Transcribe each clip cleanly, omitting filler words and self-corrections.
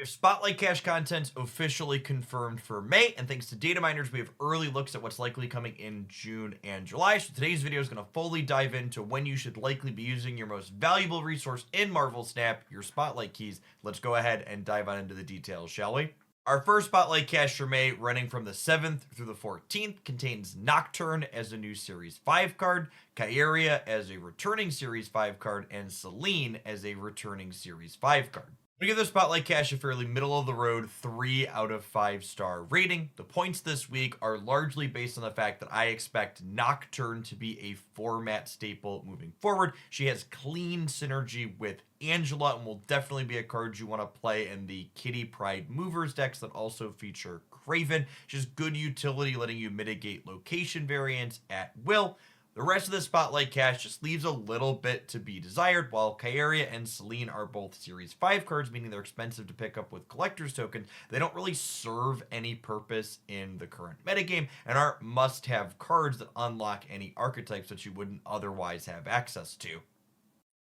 We have Spotlight Cash content officially confirmed for May, and thanks to data miners, we have early looks at what's likely coming in June and July. So today's video is going to fully dive into when you should likely be using your most valuable resource in Marvel Snap, your Spotlight keys. Let's go ahead and dive on into the details, shall we? Our first Spotlight Cache for May, running from the 7th through the 14th, contains Nocturne as a new Series 5 card, Kyeria as a returning Series 5 card, and Selene as a returning Series 5 card. We give the Spotlight Cache a fairly middle of the road 3 out of 5 star rating. The points this week are largely based on the fact that I expect Nocturne to be a format staple moving forward. She has clean synergy with Angela and will definitely be a card you want to play in the Kitty Pryde Movers decks that also feature Kraven. She's good utility, letting you mitigate location variants at will. The rest of the Spotlight Cache just leaves a little bit to be desired. While Kyeria and Selene are both Series 5 cards, meaning they're expensive to pick up with collector's tokens, they don't really serve any purpose in the current metagame and aren't must-have cards that unlock any archetypes that you wouldn't otherwise have access to.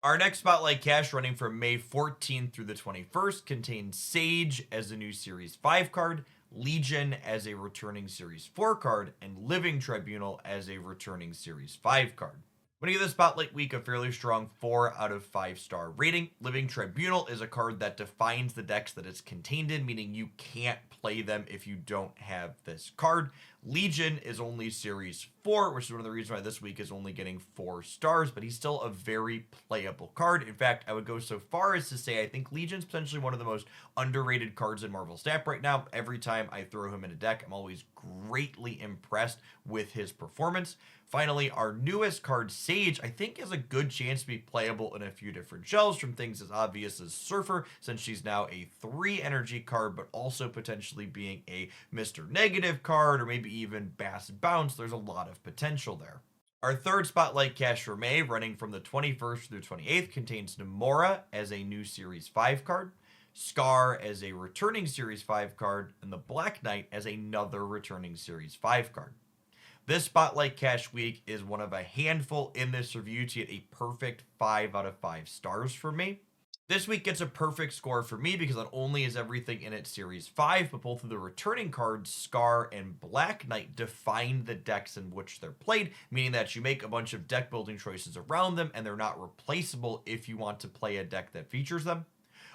Our next Spotlight Cache, running from May 14th through the 21st, contains Sage as a new Series 5 card, Legion as a returning Series 4 card, and Living Tribunal as a returning Series 5 card. When you give the Spotlight Week a fairly strong 4 out of 5 star rating, Living Tribunal is a card that defines the decks that it's contained in, meaning you can't play them if you don't have this card. Legion is only Series 4, which is one of the reasons why this week is only getting 4 stars, but he's still a very playable card. In fact, I would go so far as to say I think Legion's potentially one of the most underrated cards in Marvel Snap right now. Every time I throw him in a deck, I'm always greatly impressed with his performance. Finally, our newest card, Sage, I think has a good chance to be playable in a few different shells, from things as obvious as Surfer, since she's now a 3 energy card, but also potentially being a Mr. Negative card, or maybe even Bass Bounce. There's a lot of potential there. Our third Spotlight Cache for May, running from the 21st through 28th, contains Namora as a new Series 5 card, Scar as a returning Series 5 card, and the Black Knight as another returning Series 5 card. This Spotlight Cache week is one of a handful in this review to get a perfect 5 out of 5 stars for me. This week gets a perfect score for me because not only is everything in it Series 5, but both of the returning cards, Scar and Black Knight, define the decks in which they're played, meaning that you make a bunch of deck building choices around them and they're not replaceable if you want to play a deck that features them.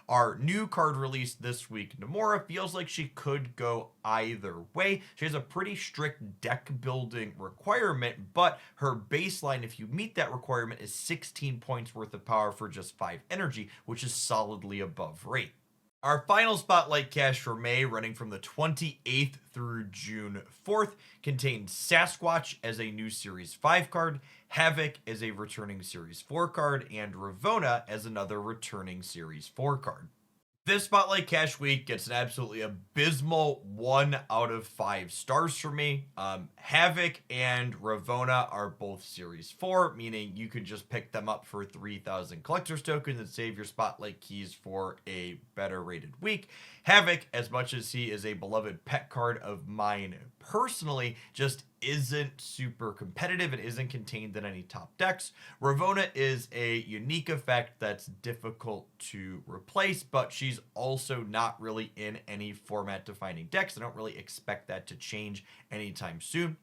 Our new card released this week, Namora, feels like she could go either way. She has a pretty strict deck building requirement, but her baseline, if you meet that requirement, is 16 points worth of power for just 5 energy, which is solidly above rate. Our final Spotlight Cache for May, running from the 28th through June 4th, contains Sasquatch as a new Series 5 card, Havoc as a returning Series 4 card, and Ravonna as another returning Series 4 card. This Spotlight Cache week gets an absolutely abysmal 1 out of 5 stars for me. Havoc and Ravonna are both Series 4, meaning you could just pick them up for 3,000 collector's tokens and save your Spotlight keys for a better rated week. Havoc, as much as he is a beloved pet card of mine personally, just isn't super competitive and isn't contained in any top decks. Ravonna is a unique effect that's difficult to replace, but she's also not really in any format defining decks. I don't really expect that to change anytime soon.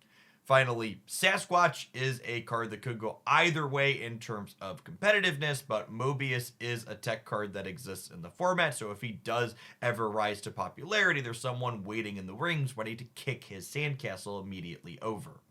Finally, Sasquatch is a card that could go either way in terms of competitiveness, but Mobius is a tech card that exists in the format, so if he does ever rise to popularity, there's someone waiting in the rings ready to kick his sandcastle immediately over.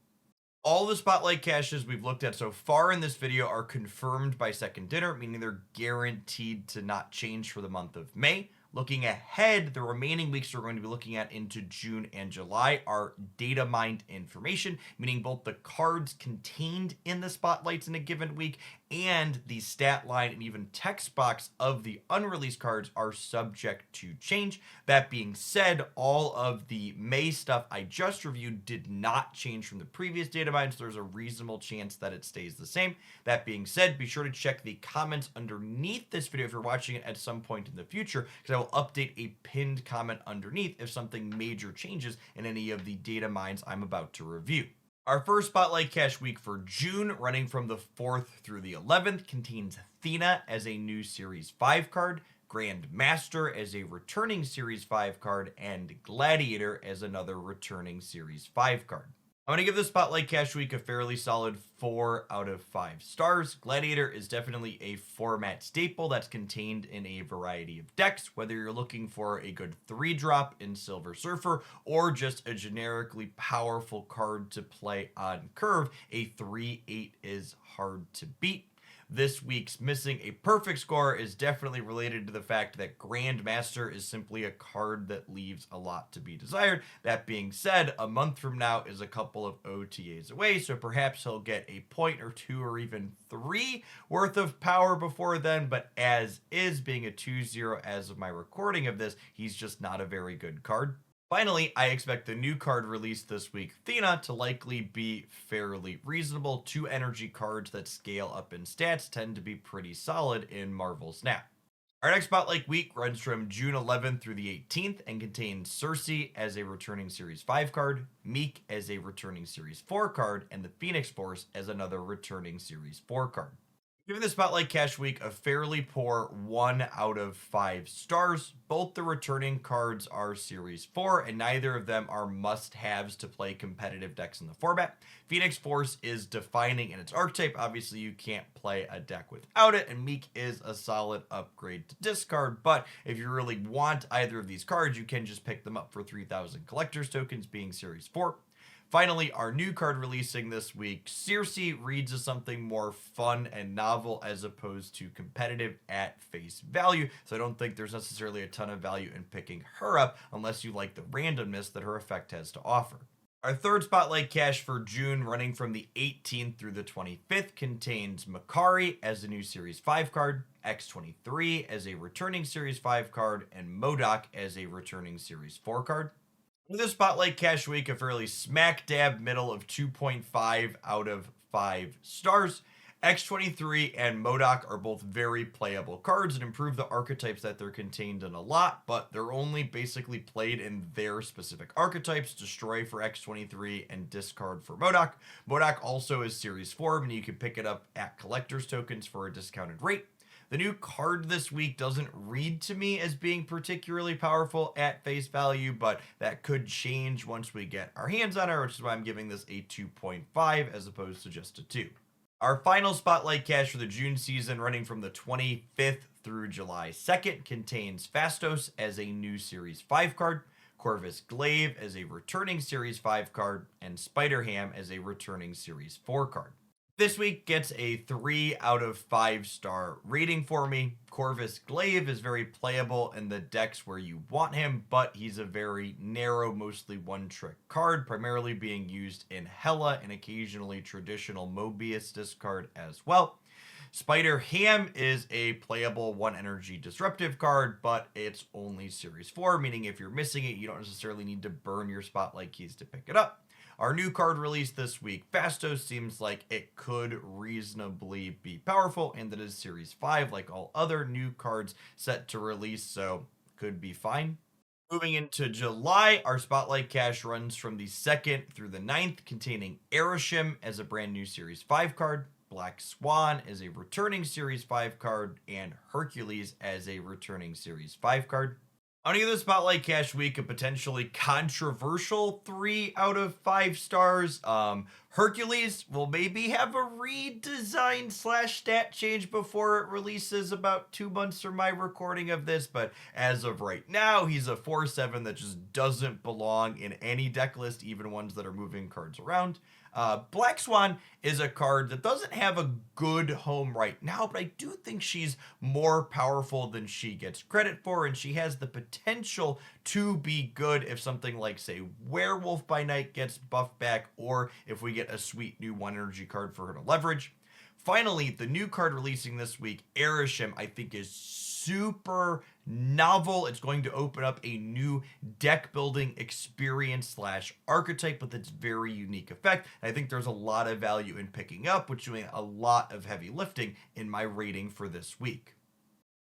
All the Spotlight Caches we've looked at so far in this video are confirmed by Second Dinner, meaning they're guaranteed to not change for the month of May. Looking ahead, the remaining weeks we're going to be looking at into June and July are data mined information, meaning both the cards contained in the spotlights in a given week and the stat line and even text box of the unreleased cards are subject to change. That being said, all of the May stuff I just reviewed did not change from the previous data mine, so there's a reasonable chance that it stays the same. That being said, be sure to check the comments underneath this video if you're watching it at some point in the future, because I will update a pinned comment underneath if something major changes in any of the data mines I'm about to review. Our first Spotlight Cache week for June, running from the 4th through the 11th, contains Athena as a new Series 5 card, Grandmaster as a returning Series 5 card, and Gladiator as another returning Series 5 card. I'm going to give the Spotlight Cash Week a fairly solid 4 out of 5 stars. Gladiator is definitely a format staple that's contained in a variety of decks, whether you're looking for a good 3-drop in Silver Surfer or just a generically powerful card to play on curve. A 3/8 is hard to beat. This week's missing a perfect score is definitely related to the fact that Grandmaster is simply a card that leaves a lot to be desired. That being said, a month from now is a couple of OTAs away, so perhaps he'll get a point or 2 or even 3 worth of power before then, but as is, being a 2/0 as of my recording of this, he's just not a very good card. Finally, I expect the new card released this week, Thena, to likely be fairly reasonable. 2 energy cards that scale up in stats tend to be pretty solid in Marvel Snap. Our next Spotlight week runs from June 11th through the 18th and contains Cersei as a returning Series 5 card, Meek as a returning Series 4 card, and the Phoenix Force as another returning Series 4 card. Giving the Spotlight Cash Week a fairly poor 1 out of 5 stars. Both the returning cards are Series 4, and neither of them are must-haves to play competitive decks in the format. Phoenix Force is defining in its archetype. Obviously, you can't play a deck without it, and Meek is a solid upgrade to discard, but if you really want either of these cards, you can just pick them up for 3,000 collector's tokens, being Series 4. Finally, our new card releasing this week, Circe, reads as something more fun and novel as opposed to competitive at face value, so I don't think there's necessarily a ton of value in picking her up unless you like the randomness that her effect has to offer. Our third Spotlight Cash for June, running from the 18th through the 25th, contains Makari as a new Series 5 card, X-23 as a returning Series 5 card, and MODOK as a returning Series 4 card. For this Spotlight Cash Week, a fairly smack dab middle of 2.5 out of 5 stars. X-23 and MODOK are both very playable cards and improve the archetypes that they're contained in a lot, but they're only basically played in their specific archetypes: destroy for X-23 and discard for MODOK. MODOK also is Series 4, meaning you can pick it up at collector's tokens for a discounted rate. The new card this week doesn't read to me as being particularly powerful at face value, but that could change once we get our hands on her, which is why I'm giving this a 2.5 as opposed to just a 2. Our final Spotlight Cash for the June season, running from the 25th through July 2nd, contains Phastos as a new Series 5 card, Corvus Glaive as a returning Series 5 card, and Spider-Ham as a returning Series 4 card. This week gets a 3 out of 5 star rating for me. Corvus Glaive is very playable in the decks where you want him, but he's a very narrow, mostly one-trick card, primarily being used in Hela and occasionally traditional Mobius discard as well. Spider-Ham is a playable 1-energy disruptive card, but it's only Series 4, meaning if you're missing it, you don't necessarily need to burn your Spotlight keys to pick it up. Our new card released this week, Phastos, seems like it could reasonably be powerful, and that is Series 5, like all other new cards set to release, so could be fine. Moving into July, our Spotlight Cash runs from the 2nd through the 9th, containing Arishem as a brand new Series 5 card, Black Swan as a returning Series 5 card, and Hercules as a returning Series 5 card. I'm going to give the Spotlight Cash Week a potentially controversial 3 out of 5 stars. Hercules will maybe have a redesign / stat change before it releases about 2 months from my recording of this, but as of right now, he's a 4/7 that just doesn't belong in any deck list, even ones that are moving cards around. Black Swan is a card that doesn't have a good home right now, but I do think she's more powerful than she gets credit for, and she has the potential to be good if something like, say, Werewolf by Night gets buffed back, or if we get a sweet new 1-energy card for her to leverage. Finally, the new card releasing this week, Arishem, I think is super novel. It's going to open up a new deck building experience / archetype with its very unique effect. I think there's a lot of value in picking up, which is doing a lot of heavy lifting in my rating for this week.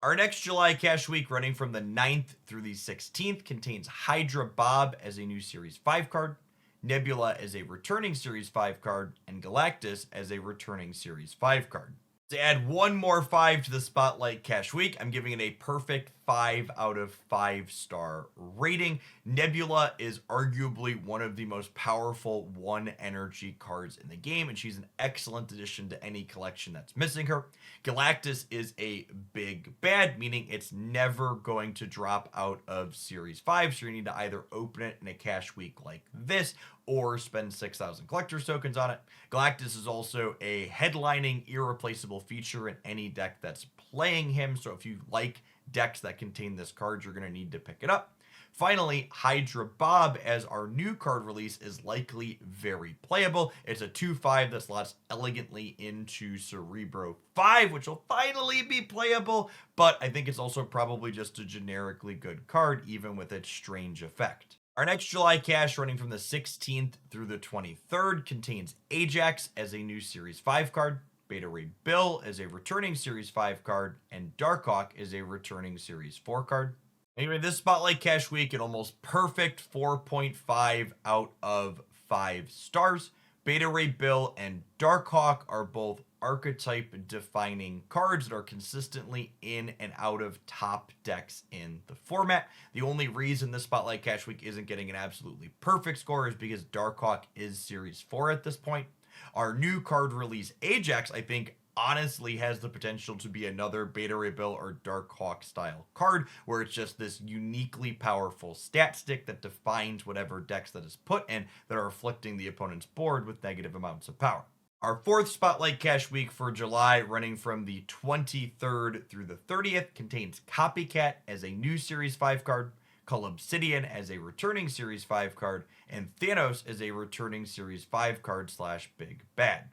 Our next July Cash Week, running from the 9th through the 16th, contains Hydra Bob as a new Series 5 card, Nebula as a returning Series 5 card, and Galactus as a returning Series 5 card. To add one more 5 to the Spotlight Cash Week, I'm giving it a perfect 5 out of 5 star rating. Nebula is arguably one of the most powerful 1 energy cards in the game, and she's an excellent addition to any collection that's missing her. Galactus is a big bad, meaning it's never going to drop out of Series 5, so you need to either open it in a cash week like this or spend 6,000 collector's tokens on it. Galactus is also a headlining, irreplaceable feature in any deck that's playing him, so if you like decks that contain this card, you're going to need to pick it up. Finally, Hydra Bob as our new card release is likely very playable. It's a 2/5 that slots elegantly into Cerebro 5, which will finally be playable, but I think it's also probably just a generically good card, even with its strange effect. Our next July cache, running from the 16th through the 23rd, contains Ajax as a new Series 5 card, Beta Ray Bill as a returning Series 5 card, and Darkhawk as a returning Series 4 card. Anyway, this Spotlight Cache week, an almost perfect 4.5 out of 5 stars. Beta Ray Bill and Darkhawk are both archetype defining cards that are consistently in and out of top decks in the format. The only reason this Spotlight Cache week isn't getting an absolutely perfect score is because Darkhawk is Series 4 at this point. Our new card release, Ajax, I think honestly has the potential to be another Beta Ray Bill or Darkhawk style card, where it's just this uniquely powerful stat stick that defines whatever decks that is put in that are afflicting the opponent's board with negative amounts of power. Our fourth Spotlight Cache week for July, running from the 23rd through the 30th, contains Copycat as a new Series 5 card, Cull Obsidian as a returning Series 5 card, and Thanos as a returning Series 5 card / Big Bad.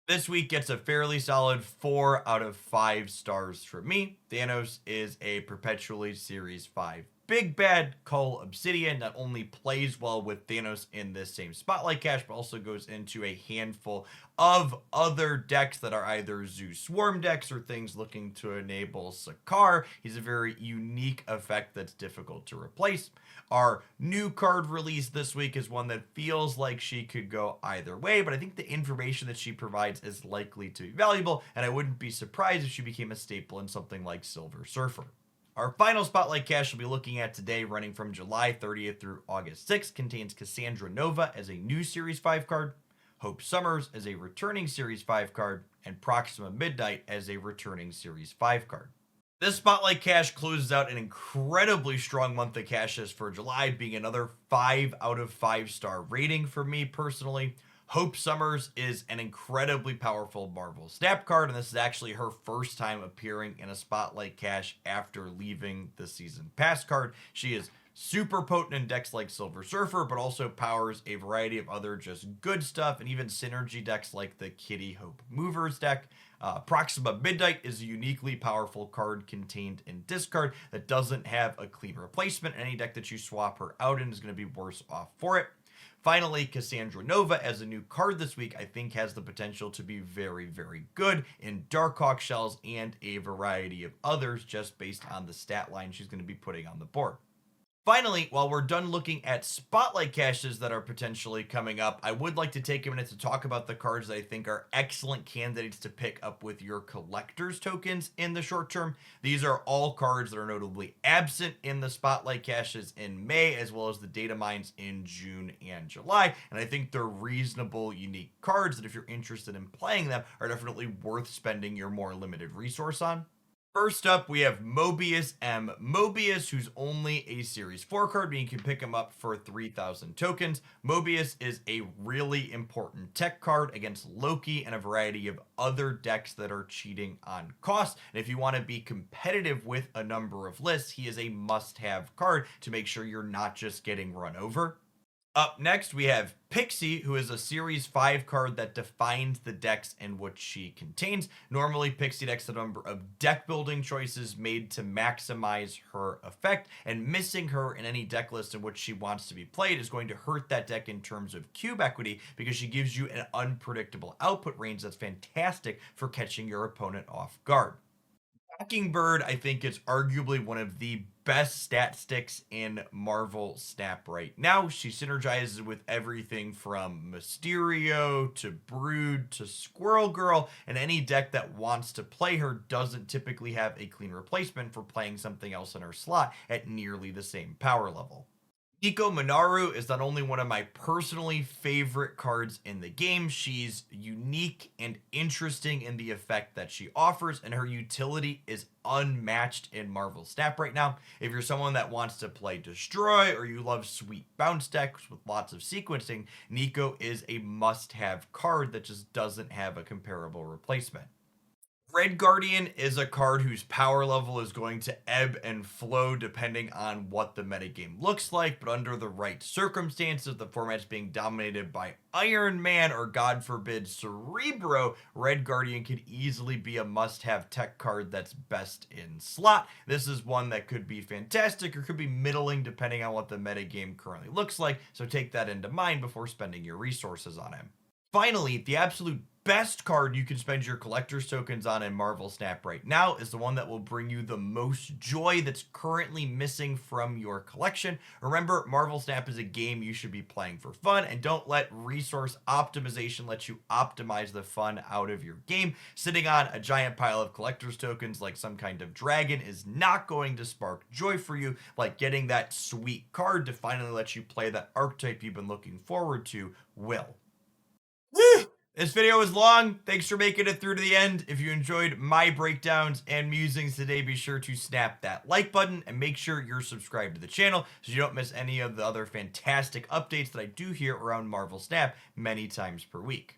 This week gets a fairly solid 4 out of 5 stars from me. Thanos is a perpetually Series 5 Big Bad. Cull Obsidian not only plays well with Thanos in this same Spotlight Cache, but also goes into a handful of other decks that are either Zeus Swarm decks or things looking to enable Sakaar. He's a very unique effect that's difficult to replace. Our new card release this week is one that feels like she could go either way, but I think the information that she provides is likely to be valuable, and I wouldn't be surprised if she became a staple in something like Silver Surfer. Our final Spotlight Cache we'll be looking at today, running from July 30th through August 6th, contains Cassandra Nova as a new Series 5 card, Hope Summers as a returning Series 5 card, and Proxima Midnight as a returning Series 5 card. This Spotlight Cache closes out an incredibly strong month of caches for July, being another 5 out of 5 star rating for me personally. Hope Summers is an incredibly powerful Marvel Snap card, and this is actually her first time appearing in a Spotlight Cache after leaving the Season Pass card. She is super potent in decks like Silver Surfer, but also powers a variety of other just good stuff, and even synergy decks like the Kitty Hope Movers deck. Proxima Midnight is a uniquely powerful card contained in discard that doesn't have a clean replacement. Any deck that you swap her out in is going to be worse off for it. Finally, Cassandra Nova as a new card this week, I think has the potential to be very, very good in Darkhawk shells and a variety of others, just based on the stat line she's going to be putting on the board. Finally, while we're done looking at Spotlight Caches that are potentially coming up, I would like to take a minute to talk about the cards that I think are excellent candidates to pick up with your collector's tokens in the short term. These are all cards that are notably absent in the Spotlight Caches in May, as well as the data mines in June and July, and I think they're reasonable, unique cards that if you're interested in playing them are definitely worth spending your more limited resource on. First up, we have Mobius M. Mobius, who's only a Series 4 card, but you can pick him up for 3,000 tokens. Mobius is a really important tech card against Loki and a variety of other decks that are cheating on cost. And if you want to be competitive with a number of lists, he is a must-have card to make sure you're not just getting run over. Up next, we have Pixie, who is a Series 5 card that defines the decks in which she contains. Normally, Pixie decks have a number of deck building choices made to maximize her effect, and missing her in any deck list in which she wants to be played is going to hurt that deck in terms of cube equity, because she gives you an unpredictable output range that's fantastic for catching your opponent off guard. Mockingbird, I think, is arguably one of the best stat sticks in Marvel Snap right now. She synergizes with everything from Mysterio to Brood to Squirrel Girl, and any deck that wants to play her doesn't typically have a clean replacement for playing something else in her slot at nearly the same power level. Nico Minaru is not only one of my personally favorite cards in the game, she's unique and interesting in the effect that she offers, and her utility is unmatched in Marvel Snap right now. If you're someone that wants to play Destroy or you love sweet bounce decks with lots of sequencing, Nico is a must-have card that just doesn't have a comparable replacement. Red Guardian is a card whose power level is going to ebb and flow depending on what the metagame looks like, but under the right circumstances, the format's being dominated by Iron Man or, God forbid, Cerebro, Red Guardian could easily be a must-have tech card that's best in slot. This is one that could be fantastic or could be middling depending on what the metagame currently looks like, so take that into mind before spending your resources on him. Finally, the absolute best card you can spend your collector's tokens on in Marvel Snap right now is the one that will bring you the most joy that's currently missing from your collection. Remember, Marvel Snap is a game you should be playing for fun, and don't let resource optimization let you optimize the fun out of your game. Sitting on a giant pile of collector's tokens like some kind of dragon is not going to spark joy for you like getting that sweet card to finally let you play that archetype you've been looking forward to will. This video was long. Thanks for making it through to the end. If you enjoyed my breakdowns and musings today, be sure to snap that like button and make sure you're subscribed to the channel so you don't miss any of the other fantastic updates that I do here around Marvel Snap many times per week.